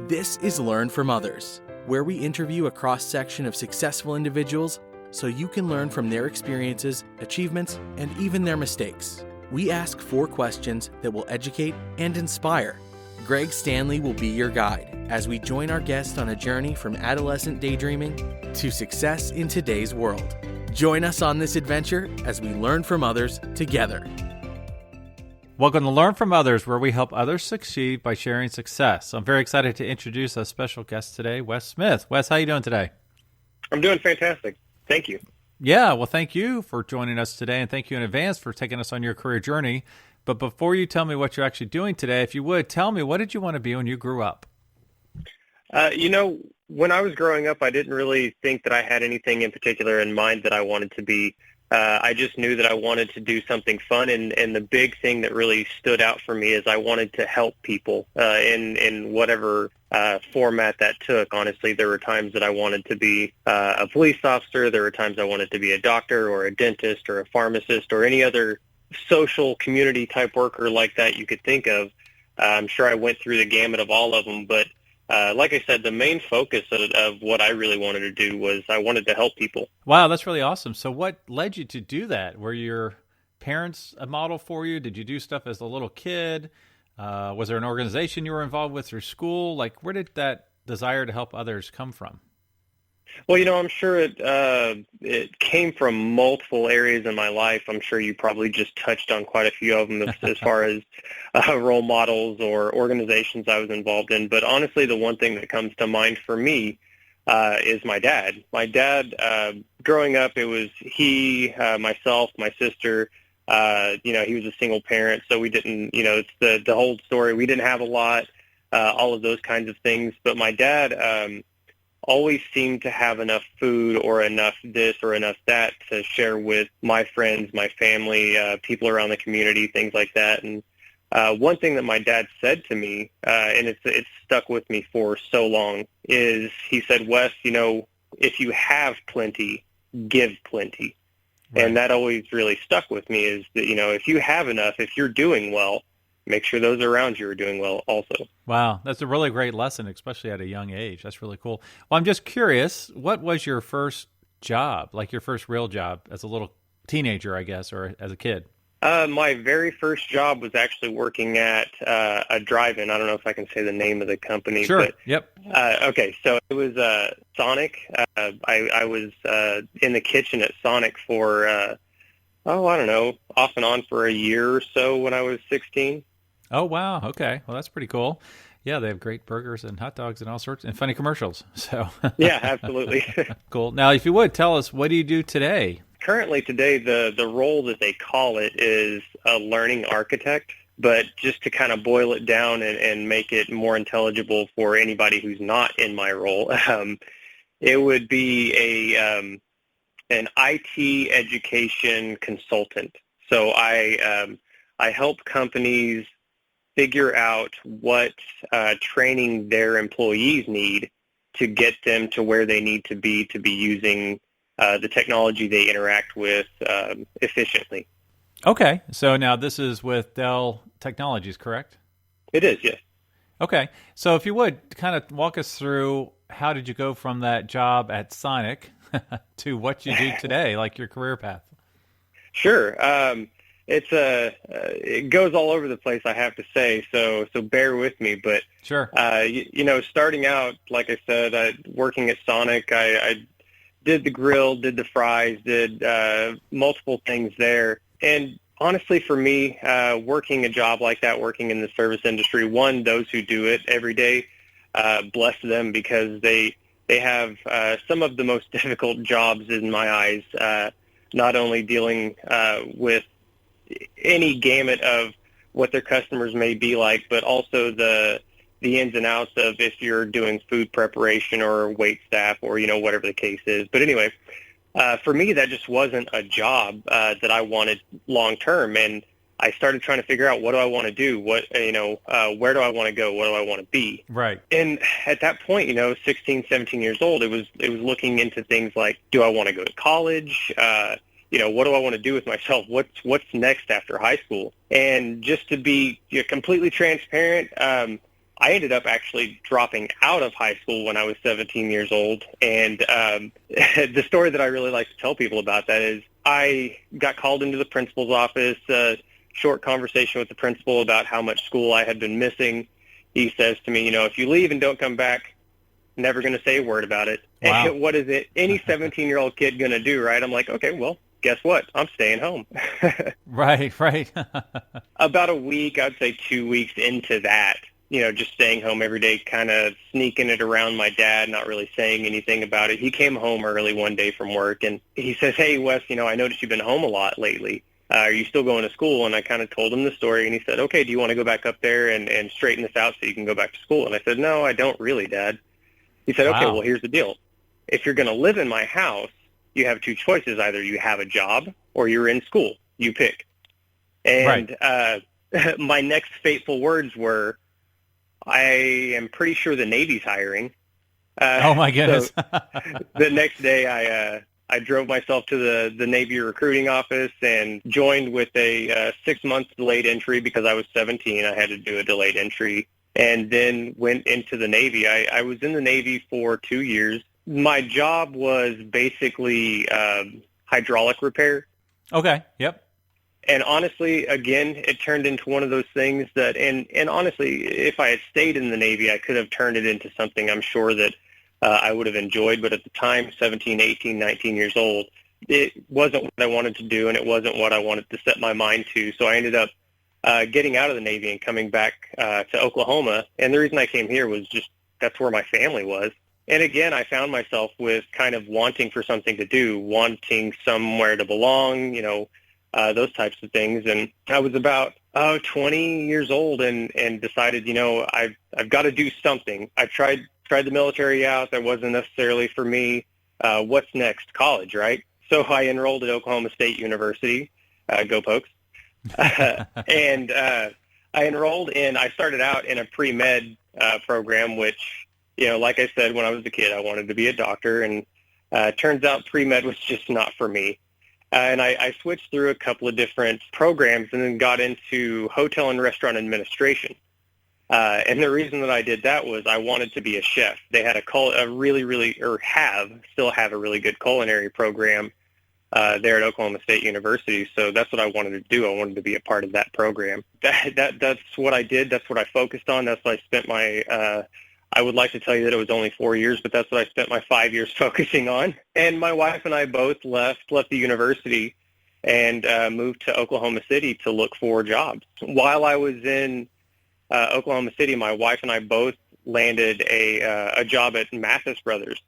This is Learn from Others, where we interview a cross-section of successful individuals so you can learn from their experiences, achievements, and even their mistakes. We ask 4 questions that will educate and inspire. Greg Stanley will be your guide as we join our guest on a journey from adolescent daydreaming to success in today's world. Join us on this adventure as we learn from others together. Welcome to Learn from Others, where we help others succeed by sharing success. I'm very excited to introduce a special guest today, Wes Smith. Wes, how you doing today? I'm doing fantastic. Thank you. Yeah, well, thank you for joining us today, and thank you in advance for taking us on your career journey. But before you tell me what you're actually doing today, if you would, tell me, what did you want to be when you grew up? When I was growing up, I didn't really think that I had anything in particular in mind that I wanted to be. I just knew that I wanted to do something fun, and the big thing that really stood out for me is I wanted to help people in whatever format that took. Honestly, there were times that I wanted to be a police officer. There were times I wanted to be a doctor or a dentist or a pharmacist or any other social community type worker like that you could think of. I'm sure I went through the gamut of all of them, but like I said, the main focus of what I really wanted to do was I wanted to help people. Wow, that's really awesome. So what led you to do that? Were your parents a model for you? Did you do stuff as a little kid? Was there an organization you were involved with through school? Like, where did that desire to help others come from? Well, I'm sure it came from multiple areas in my life. I'm sure you probably just touched on quite a few of them as far as role models or organizations I was involved in. But honestly, the one thing that comes to mind for me is my dad. My dad, growing up, it was he, myself, my sister. He was a single parent, so we didn't, it's the whole story. We didn't have a lot, all of those kinds of things. But my dad always seemed to have enough food or enough this or enough that to share with my friends, my family, people around the community, things like that. And one thing that my dad said to me, and it's stuck with me for so long, is he said, Wes, if you have plenty, give plenty. Right. And that always really stuck with me is that, if you have enough, if you're doing well, make sure those around you are doing well also. Wow, that's a really great lesson, especially at a young age. That's really cool. Well, I'm just curious, what was your first job, like your first real job as a little teenager, I guess, or as a kid? My very first job was actually working at a drive-in. I don't know if I can say the name of the company. Sure, but, yep. Okay, so it was Sonic. I was in the kitchen at Sonic for, off and on for a year or so when I was 16. Oh, wow. Okay. Well, that's pretty cool. Yeah, they have great burgers and hot dogs and all sorts and funny commercials. So yeah, absolutely. Cool. Now, if you would, tell us, what do you do today? Currently today, the role that they call it is a learning architect, but just to kind of boil it down and make it more intelligible for anybody who's not in my role, it would be an IT education consultant. So I help companies figure out what training their employees need to get them to where they need to be using the technology they interact with efficiently. Okay. So now this is with Dell Technologies, correct? It is, yes. Okay. So if you would, kind of walk us through, how did you go from that job at Sonic to what you do today, like your career path? Sure. It goes all over the place, I have to say, so bear with me. But sure, starting out, like I said, working at Sonic, I did the grill, did the fries, did multiple things there. And honestly, for me, working a job like that, working in the service industry, one, those who do it every day, bless them, because they have some of the most difficult jobs in my eyes. Not only dealing with any gamut of what their customers may be like, but also the ins and outs of if you're doing food preparation or wait staff or, whatever the case is. But anyway, for me, that just wasn't a job that I wanted long term. And I started trying to figure out, what do I want to do? Where do I want to go? What do I want to be? Right. And at that point, 16, 17 years old, it was looking into things like, do I want to go to college? What do I want to do with myself? What's next after high school? And just to be completely transparent, I ended up actually dropping out of high school when I was 17 years old. And the story that I really like to tell people about that is I got called into the principal's office, short conversation with the principal about how much school I had been missing. He says to me, if you leave and don't come back, never going to say a word about it. Wow. And what is it? Any 17-year-old kid going to do, right? I'm like, okay, well, guess what? I'm staying home. Right. About a week, I'd say 2 weeks into that, just staying home every day, kind of sneaking it around my dad, not really saying anything about it. He came home early one day from work, and he says, hey, Wes, I noticed you've been home a lot lately. Are you still going to school? And I kind of told him the story, and he said, okay, do you want to go back up there and straighten this out so you can go back to school? And I said, no, I don't really, Dad. He said, okay, Wow. well, here's the deal. If you're going to live in my house, you have two choices. Either you have a job or you're in school. You pick. And my next fateful words were, I am pretty sure the Navy's hiring. Oh, my goodness. So the next day, I drove myself to the Navy recruiting office and joined with a 6-month delayed entry because I was 17. I had to do a delayed entry, and then went into the Navy. I was in the Navy for 2 years. My job was basically hydraulic repair. Okay. Yep. And honestly, again, it turned into one of those things that, and honestly, if I had stayed in the Navy, I could have turned it into something I'm sure that I would have enjoyed. But at the time, 17, 18, 19 years old, it wasn't what I wanted to do, and it wasn't what I wanted to set my mind to. So I ended up getting out of the Navy and coming back to Oklahoma. And the reason I came here was just that's where my family was. And again, I found myself with kind of wanting for something to do, wanting somewhere to belong, those types of things. And I was about 20 years old and decided, I've got to do something. I tried the military out. That wasn't necessarily for me. What's next? College, right? So I enrolled at Oklahoma State University. Go Pokes. And I started out in a pre-med program, which, like I said, when I was a kid, I wanted to be a doctor. And turns out pre-med was just not for me. And I switched through a couple of different programs and then got into hotel and restaurant administration. And the reason that I did that was I wanted to be a chef. They had still have a really good culinary program there at Oklahoma State University. So that's what I wanted to do. I wanted to be a part of that program. That's what I did. That's what I focused on. That's what I spent I would like to tell you that it was only 4 years, but that's what I spent my 5 years focusing on. And my wife and I both left the university and moved to Oklahoma City to look for jobs. While I was in Oklahoma City, my wife and I both landed a job at Mathis Brothers.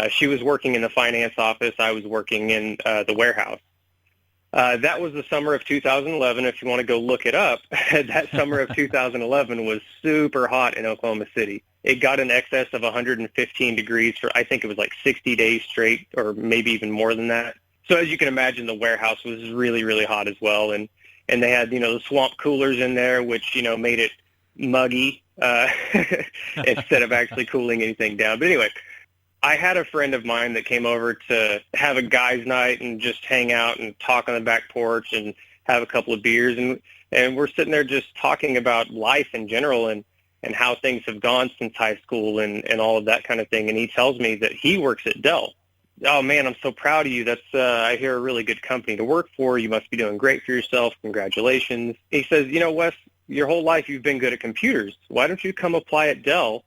She was working in the finance office. I was working in the warehouse. That was the summer of 2011. If you want to go look it up, that summer of 2011 was super hot in Oklahoma City. It got in excess of 115 degrees for, I think it was like 60 days straight, or maybe even more than that. So as you can imagine, the warehouse was really, really hot as well. And they had, the swamp coolers in there, which, made it muggy instead of actually cooling anything down. But anyway, I had a friend of mine that came over to have a guys' night and just hang out and talk on the back porch and have a couple of beers. And we're sitting there just talking about life in general and how things have gone since high school and all of that kind of thing. And he tells me that he works at Dell. Oh, man, I'm so proud of you. That's, I hear, a really good company to work for. You must be doing great for yourself. Congratulations. He says, Wes, your whole life you've been good at computers. Why don't you come apply at Dell?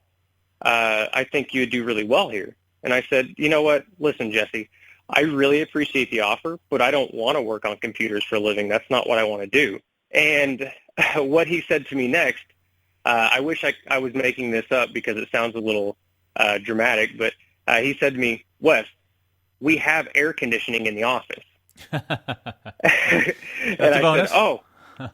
I think you would do really well here. And I said, you know what? Listen, Jesse, I really appreciate the offer, but I don't want to work on computers for a living. That's not what I want to do. And what he said to me next, I wish I was making this up because it sounds a little dramatic, but he said to me, Wes, we have air conditioning in the office. That's and a bonus. Said, oh,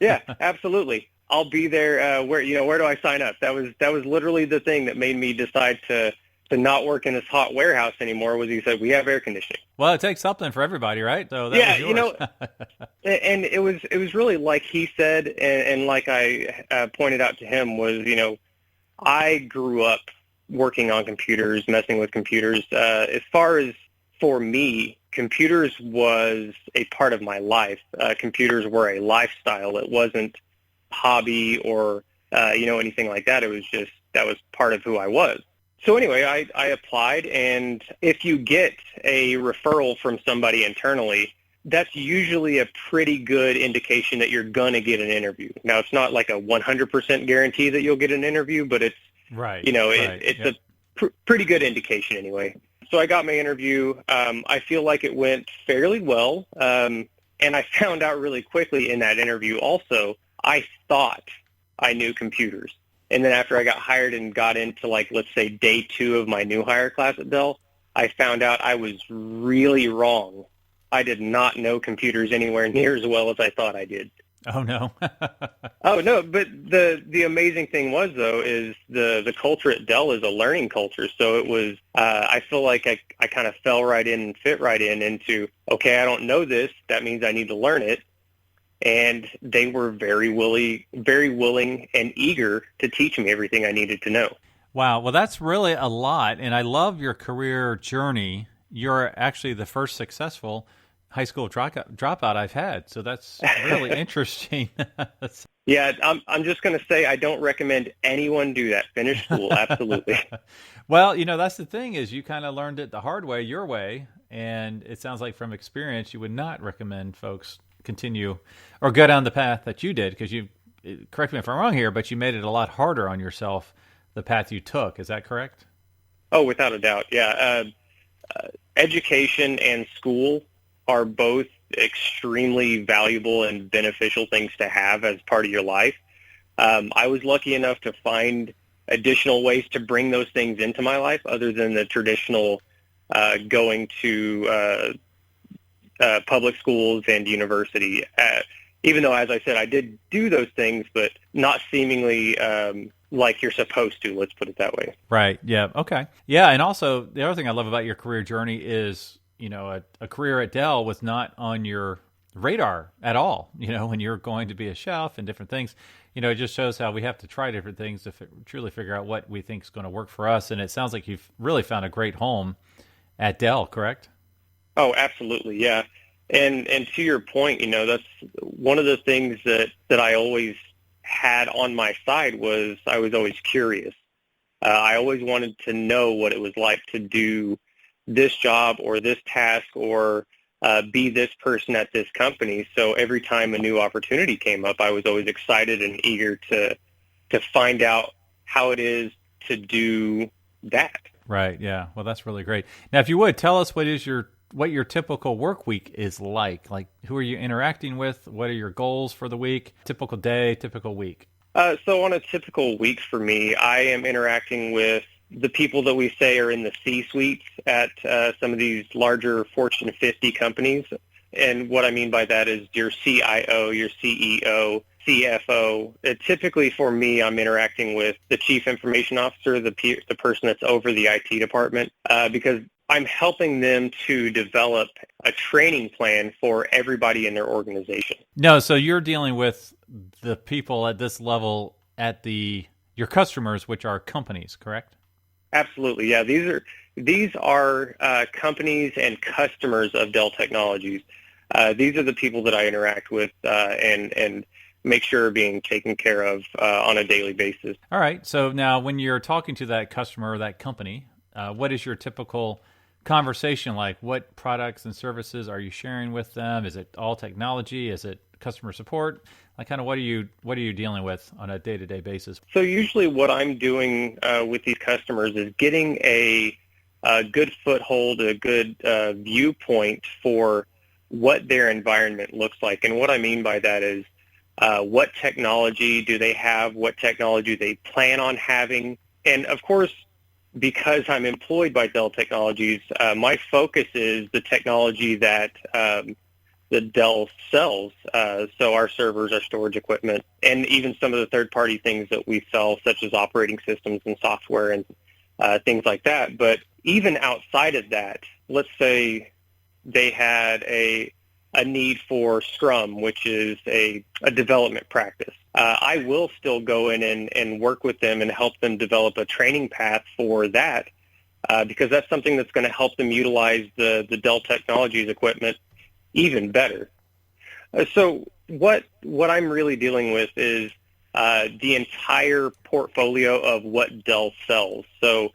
yeah, absolutely. I'll be there. Where do I sign up? That was literally the thing that made me decide to not work in this hot warehouse anymore. Was he said we have air conditioning. Well, it takes something for everybody, right? So that was yours. And it was really like he said, and like I pointed out to him was, I grew up working on computers, messing with computers. As far as for me, computers was a part of my life. Computers were a lifestyle. It wasn't hobby or anything like that. It was just, that was part of who I was. So anyway, I applied, and if you get a referral from somebody internally, that's usually a pretty good indication that you're going to get an interview. Now, it's not like a 100% guarantee that you'll get an interview, but it's, right. It's yep. a pretty good indication anyway. So I got my interview. I feel like it went fairly well, and I found out really quickly in that interview also, I thought I knew computers. And then after I got hired and got into, like, let's say day 2 of my new hire class at Dell, I found out I was really wrong. I did not know computers anywhere near as well as I thought I did. Oh, no. Oh, no, but the amazing thing was, though, is the culture at Dell is a learning culture. So it was, I feel like I kind of fell right in and fit right in into, okay, I don't know this. That means I need to learn it. And they were very willing and eager to teach me everything I needed to know. Wow. Well, that's really a lot. And I love your career journey. You're actually the first successful high school dropout I've had. So that's really interesting. Yeah, I'm just going to say I don't recommend anyone do that. Finish school, absolutely. Well, that's the thing is you kind of learned it the hard way, your way. And it sounds like from experience, you would not recommend folks continue or go down the path that you did, because correct me if I'm wrong here, but you made it a lot harder on yourself, the path you took. Is that correct? Oh, without a doubt. Yeah. Education and school are both extremely valuable and beneficial things to have as part of your life. I was lucky enough to find additional ways to bring those things into my life other than the traditional going to public schools and university, even though, as I said, I did do those things, but not seemingly like you're supposed to, let's put it that way. Right. Yeah. Okay. Yeah. And also, the other thing I love about your career journey is, a career at Dell was not on your radar at all, when you're going to be a chef and different things. It just shows how we have to try different things to truly figure out what we think is going to work for us. And it sounds like you've really found a great home at Dell, correct? Oh, absolutely, yeah. And to your point, that's one of the things that I always had on my side was I was always curious. I always wanted to know what it was like to do this job or this task or be this person at this company. So every time a new opportunity came up, I was always excited and eager to find out how it is to do that. Right, yeah. Well, that's really great. Now, if you would, tell us what your typical work week is like. Like, who are you interacting with? What are your goals for the week? Typical day, typical week. So on a typical week for me, I am interacting with the people that we say are in the C-suites at some of these larger Fortune 50 companies. And what I mean by that is your CIO, your CEO, CFO. Typically for me, I'm interacting with the chief information officer, the person that's over the IT department, because I'm helping them to develop a training plan for everybody in their organization. No, so you're dealing with the people at this level at your customers, which are companies, correct? Absolutely, yeah. These are companies and customers of Dell Technologies. These are the people that I interact with and make sure are being taken care of on a daily basis. All right. So now when you're talking to that customer or that company, what is your typical conversation like? What products and services are you sharing with them? Is it all technology? Is it customer support? Like, kind of what are you dealing with on a day-to-day basis? So usually what I'm doing with these customers is getting a good foothold, a good viewpoint for what their environment looks like. And what I mean by that is what technology do they have, what technology they plan on having. And of course, because I'm employed by Dell Technologies, my focus is the technology that the Dell sells. So our servers, our storage equipment, and even some of the third-party things that we sell, such as operating systems and software and things like that. But even outside of that, let's say they had a need for Scrum, which is a development practice. I will still go in and work with them and help them develop a training path for that because that's something that's going to help them utilize the Dell Technologies equipment even better. So what I'm really dealing with is the entire portfolio of what Dell sells. So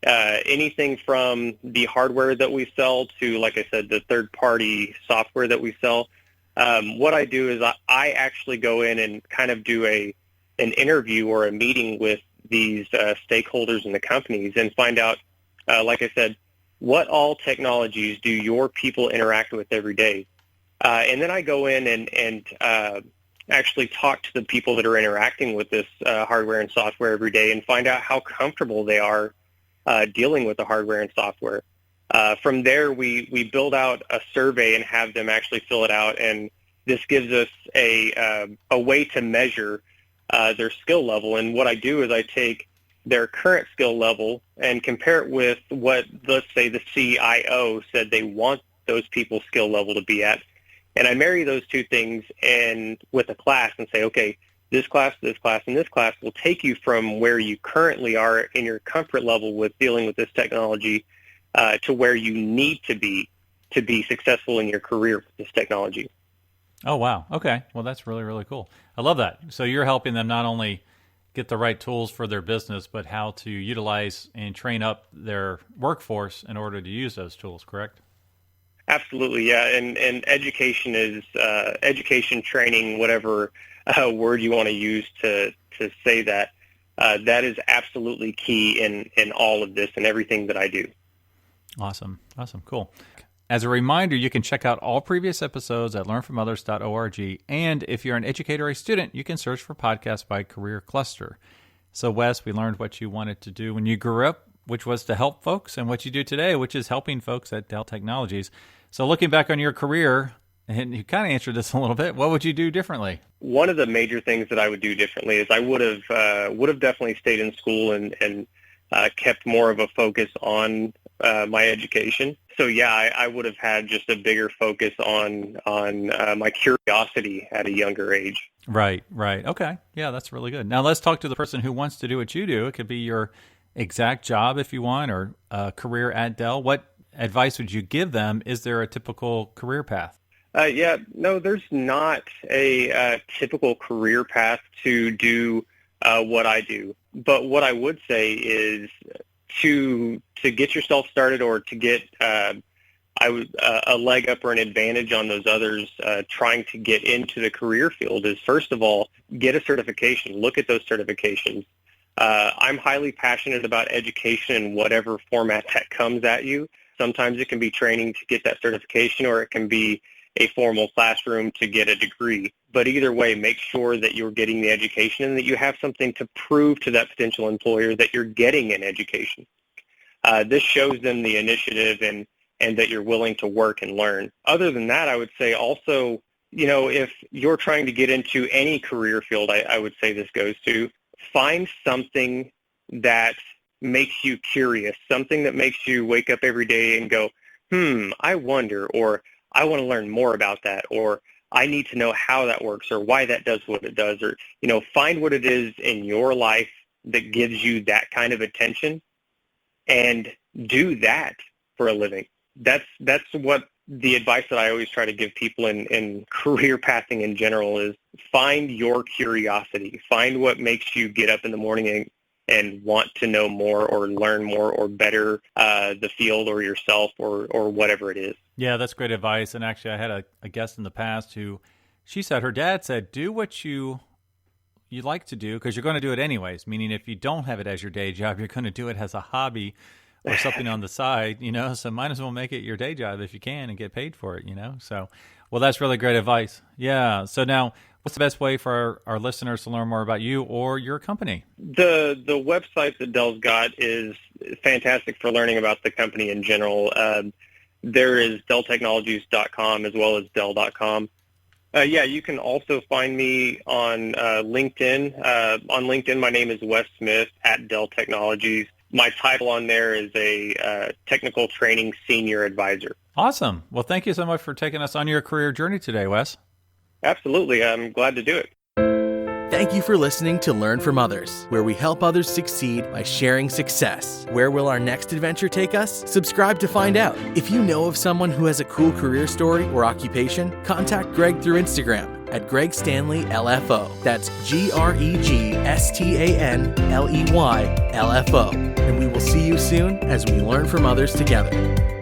anything from the hardware that we sell to, like I said, the third-party software that we sell. What I do is I actually go in and kind of do an interview or a meeting with these stakeholders in the companies and find out, like I said, what all technologies do your people interact with every day? And then I go in and actually talk to the people that are interacting with this hardware and software every day and find out how comfortable they are dealing with the hardware and software. From there, we build out a survey and have them actually fill it out, and this gives us a way to measure their skill level. And what I do is I take their current skill level and compare it with what, let's say, the CIO said they want those people's skill level to be at. And I marry those two things and with a class and say, okay, this class, and this class will take you from where you currently are in your comfort level with dealing with this technology to where you need to be successful in your career with this technology. Oh, wow. Okay. Well, that's really, really cool. I love that. So you're helping them not only get the right tools for their business, but how to utilize and train up their workforce in order to use those tools, correct? Absolutely, yeah. And education is education, training, whatever word you want to use to say that. That is absolutely key in all of this and everything that I do. Awesome. Cool. As a reminder, you can check out all previous episodes at learnfromothers.org. And if you're an educator or a student, you can search for podcasts by career cluster. So, Wes, we learned what you wanted to do when you grew up, which was to help folks, and what you do today, which is helping folks at Dell Technologies. So looking back on your career, and you kind of answered this a little bit, what would you do differently? One of the major things that I would do differently is I would have definitely stayed in school and kept more of a focus on my education. So yeah, I would have had just a bigger focus on my curiosity at a younger age. Right. Okay. Yeah, that's really good. Now let's talk to the person who wants to do what you do. It could be your exact job if you want, or a career at Dell. What advice would you give them? Is there a typical career path? No, there's not a typical career path to do what I do. But what I would say is to get yourself started or to get a leg up or an advantage on those others trying to get into the career field is, first of all, get a certification. Look at those certifications. I'm highly passionate about education in whatever format that comes at you. Sometimes it can be training to get that certification, or it can be a formal classroom to get a degree. But either way, make sure that you're getting the education and that you have something to prove to that potential employer that you're getting an education. This shows them the initiative and that you're willing to work and learn. Other than that, I would say also, if you're trying to get into any career field, I would say this goes to, find something that makes you curious, something that makes you wake up every day and go, I wonder, or I want to learn more about that, or I need to know how that works or why that does what it does, or, find what it is in your life that gives you that kind of attention and do that for a living. That's what the advice that I always try to give people in career pathing in general is find your curiosity. Find what makes you get up in the morning and want to know more or learn more or better the field or yourself or whatever it is. Yeah, that's great advice. And actually, I had a guest in the past who, she said, her dad said, do what you like to do because you're going to do it anyways, meaning if you don't have it as your day job, you're going to do it as a hobby or something on the side, so might as well make it your day job if you can and get paid for it, So, well, that's really great advice. Yeah. So now, what's the best way for our listeners to learn more about you or your company? The website that Dell's got is fantastic for learning about the company in general. There is DellTechnologies.com as well as Dell.com. You can also find me on LinkedIn. On LinkedIn, my name is Wes Smith at Dell Technologies. My title on there is a technical training senior advisor. Awesome. Well, thank you so much for taking us on your career journey today, Wes. Absolutely. I'm glad to do it. Thank you for listening to Learn from Others, where we help others succeed by sharing success. Where will our next adventure take us? Subscribe to find out. If you know of someone who has a cool career story or occupation, contact Greg through Instagram at Greg Stanley LFO. That's GregStanley LFO. And we will see you soon as we learn from others together.